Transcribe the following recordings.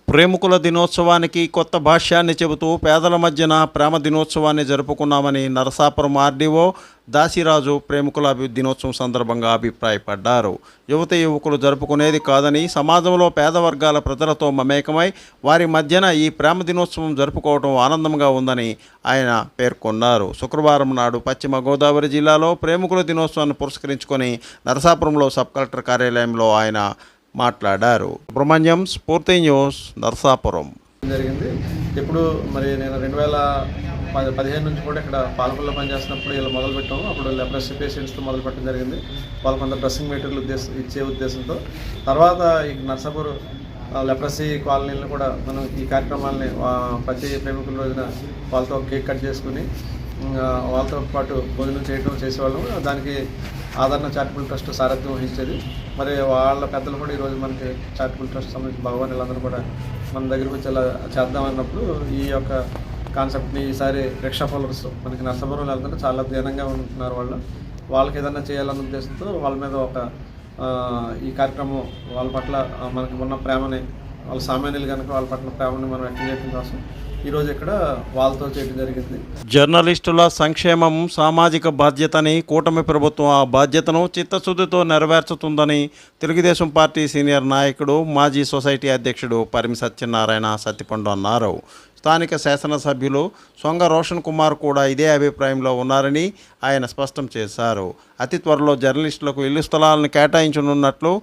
ప్రేమికుల దినోత్సవానికి కొత్త భాష్యాన్ని చెబుతూ పేదల మధ్యన ప్రేమ దినోత్సవాన్ని జరుపుకున్నామని నరసాపురం ఆర్డీఓ దాసిరాజు ప్రేమికుల దినోత్సవం సందర్భంగా అభిప్రాయపడ్డారు. యువకులు జరుపుకునేది కాదని సమాజంలో పేద వర్గాల ప్రజలతో మమేకమై వారి మధ్యన ఈ ప్రేమ దినోత్సవం జరుపుకోవడం ఆనందంగా ఉందని ఆయన పేర్కొన్నారు. శుక్రవారం నాడు పశ్చిమ గోదావరి జిల్లాలో ప్రేమికుల దినోత్సవాన్ని పురస్కరించుకొని నరసాపురంలో సబ్ కలెక్టర్ కార్యాలయంలో ఆయన మాట్లాడారు. సుబ్రహ్మణ్యం, స్ఫూర్తి న్యూస్, నరసాపురం. జరిగింది. ఇప్పుడు మరి నేను 2015 నుంచి కూడా ఇక్కడ పాలకొల్లో పనిచేస్తున్నప్పుడు ఇలా మొదలుపెట్టాము. అప్పుడు లెప్రసీ పేషెంట్స్తో మొదలుపెట్టడం జరిగింది. వాళ్ళకు కొంత డ్రెస్సింగ్ మెటీరియల్ ఇచ్చే ఉద్దేశంతో తర్వాత ఈ నర్సాపూర్ లెప్రసీ కాలనీలను కూడా మనం ఈ కార్యక్రమాలని ప్రతి ప్రేమికుల రోజున వాళ్ళతో కేక్ కట్ చేసుకుని వాళ్ళతో పాటు భోజనం చేసేవాళ్ళం. దానికి ఆదరణ చారిటబుల్ ట్రస్ట్ సారథ్యం వహించేది. మరి వాళ్ళ పెద్దలు కూడా ఈరోజు మనకి చారిటబుల్ ట్రస్ట్ సంబంధించి భగవాన్ వీళ్ళందరూ కూడా మన దగ్గరికి వచ్చేలా చేద్దామన్నప్పుడు ఈ యొక్క కాన్సెప్ట్ని ఈసారి రిక్షా ఫాలోవర్స్ మనకి నర్సాపురం వెళ్తుంటే చాలా దీనంగా ఉంటున్నారు. వాళ్ళకి ఏదైనా చేయాలన్న ఉద్దేశంతో వాళ్ళ మీద ఒక ఈ కార్యక్రమం వాళ్ళ పట్ల మనకి ఉన్న ప్రేమని వాళ్ళ సామాన్యులు కనుక వాళ్ళ పట్ల ప్రేమని మనం వ్యక్తం చేయడం కోసం ఈరోజు ఇక్కడ వాళ్ళతో చేయడం జరిగింది. జర్నలిస్టుల సంక్షేమం సామాజిక బాధ్యతని కూటమి ప్రభుత్వం ఆ బాధ్యతను చిత్తశుద్ధితో నెరవేర్చుతుందని తెలుగుదేశం పార్టీ సీనియర్ నాయకుడు మాజీ సొసైటీ అధ్యక్షుడు పరిమి సత్యనారాయణ సత్తిపండు అన్నారు. స్థానిక శాసనసభ్యులు సొంగ రోషన్ కుమార్ కూడా ఇదే అభిప్రాయంలో ఉన్నారని ఆయన స్పష్టం చేశారు. అతి త్వరలో జర్నలిస్టులకు ఇళ్ల స్థలాలను కేటాయించనున్నట్లు,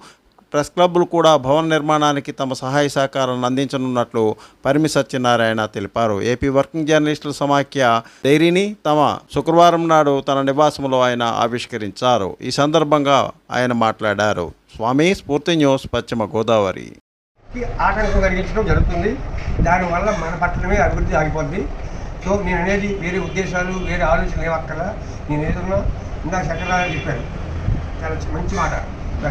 ప్రెస్ క్లబ్లు కూడా భవన నిర్మాణానికి తమ సహాయ సహకారాలను అందించనున్నట్లు పరిమి సత్యనారాయణ తెలిపారు. ఏపీ వర్కింగ్ జర్నలిస్టుల సమాఖ్య డైరీని తమ శుక్రవారం నాడు తన నివాసంలో ఆయన ఆవిష్కరించారు. ఈ సందర్భంగా ఆయన మాట్లాడారు. స్వామి, స్ఫూర్తి న్యూస్, పశ్చిమ గోదావరి. ఆటంకం కలిగించడం జరుగుతుంది. దానివల్ల మన పట్టణమే అభివృద్ధి ఆగిపోద్ది. సో నేను అనేది వేరే ఉద్దేశాలు వేరే ఆలోచనలు ఏమక్కర్లా. నేను ఏదన్నా ఇందాక శంకరరావు చెప్పాను, చాలా మంచి మాట,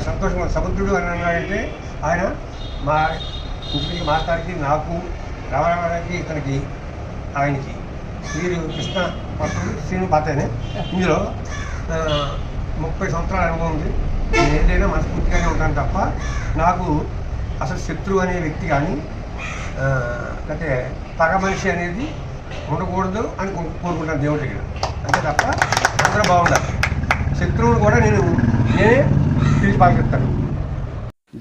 సంతోషంగా. సముద్రుడు అని అన్నాడంటే ఆయన మా ఇంటికి మాట్లాడికి నాకు రావడానికి ఇతనికి ఆయనకి వీరు కృష్ణ పట్టుడు శ్రీను పాతనే ఇందులో 30 సంవత్సరాల అనుభవం ఉంది. నేను ఏదైనా మనస్ఫూర్తిగానే ఉంటాను తప్ప నాకు అసలు శత్రువు అనే వ్యక్తి కానీ అంటే పగ మనిషి అనేది ఉండకూడదు అని కోరుకుంటాను దేవుడి దగ్గర. అంతే తప్ప అందరూ బాగుండాలి. శత్రువులు కూడా నేనే తిరిగి పాల్గొస్తాను.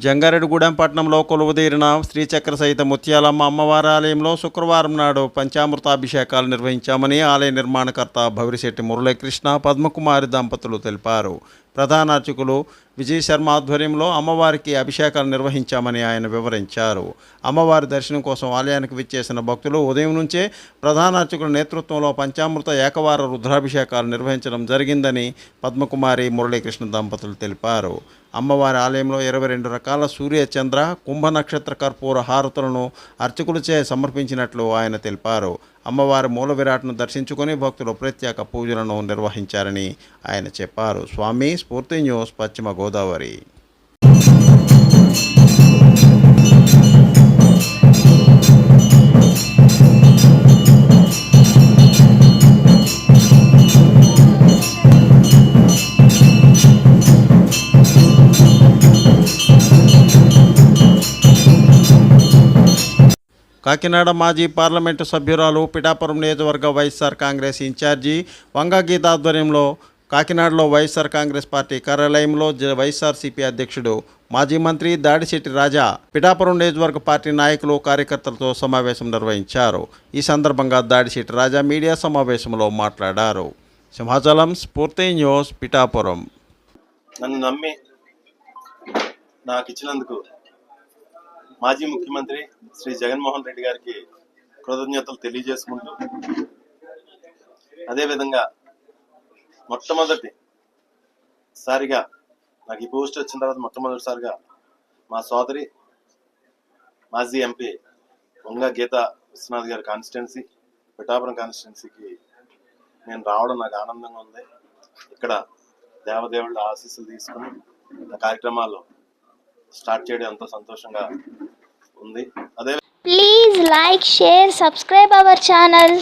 జంగారెడ్డిగూడెం పట్టణంలో కొలువుదీరిన శ్రీచక్ర సహిత ముత్యాలమ్మ అమ్మవారి ఆలయంలో శుక్రవారం నాడు పంచామృతాభిషేకాలు నిర్వహించామని ఆలయ నిర్మాణకర్త భవిరిశెట్టి మురళీకృష్ణ, పద్మకుమారి దంపతులు తెలిపారు. ప్రధాన అర్చకులు విజయ్ శర్మ ఆధ్వర్యంలో అమ్మవారికి అభిషేకాలు నిర్వహించామని ఆయన వివరించారు. అమ్మవారి దర్శనం కోసం ఆలయానికి విచ్చేసిన భక్తులు ఉదయం నుంచే ప్రధాన అర్చకుల నేతృత్వంలో పంచామృత ఏకవార రుద్రాభిషేకాలు నిర్వహించడం జరిగిందని పద్మకుమారి, మురళీకృష్ణ దంపతులు తెలిపారు. అమ్మవారి ఆలయంలో 22 రకాల సూర్య, చంద్ర, కుంభ నక్షత్ర కర్పూర హారతులను అర్చకులచే సమర్పించినట్లు ఆయన తెలిపారు. అమ్మవారి మూల విరాట్ను దర్శించుకొని భక్తులు ప్రత్యేక పూజలను నిర్వహించారని ఆయన చెప్పారు. స్వామి, స్ఫూర్తి న్యూస్, పశ్చిమ గోదావరి. కాకినాడ మాజీ పార్లమెంటు సభ్యురాలు, పిఠాపురం నియోజకవర్గ వైఎస్ఆర్ కాంగ్రెస్ ఇన్ఛార్జి వంగా గీత ఆధ్వర్యంలో కాకినాడలో వైఎస్ఆర్ కాంగ్రెస్ పార్టీ కార్యాలయంలో వైఎస్ఆర్సీపీ అధ్యక్షుడు మాజీ మంత్రి దాడిశెట్టి రాజా పిఠాపురం నియోజకవర్గ పార్టీ నాయకులు, కార్యకర్తలతో సమావేశం నిర్వహించారు. ఈ సందర్భంగా దాడిశెట్టి రాజా మీడియా సమావేశంలో మాట్లాడారు. సింహాచలం, స్ఫూర్తి న్యూస్, పిఠాపురం. నన్ను నమ్మి నాకు ఇచ్చినందుకు మాజీ ముఖ్యమంత్రి శ్రీ జగన్మోహన్ రెడ్డి గారికి కృతజ్ఞతలు తెలియజేసుకుంటూ, అదేవిధంగా మొట్టమొదటిసారిగా నాకు ఈ పోస్ట్ వచ్చిన తర్వాత మొట్టమొదటిసారిగా మా సోదరి మాజీ ఎంపీ వంగా గీత విశ్వనాథ్ గారి కాన్స్టిట్యున్సీ, పిఠాపురం కాన్స్టిట్యున్సీకి నేను రావడం నాకు ఆనందంగా ఉంది. ఇక్కడ దేవదేవుళ్ళ ఆశీస్సులు తీసుకుని కార్యక్రమాలు స్టార్ట్ చేయడం ఎంతో సంతోషంగా ఉంది. అదే please like, share, subscribe our channel.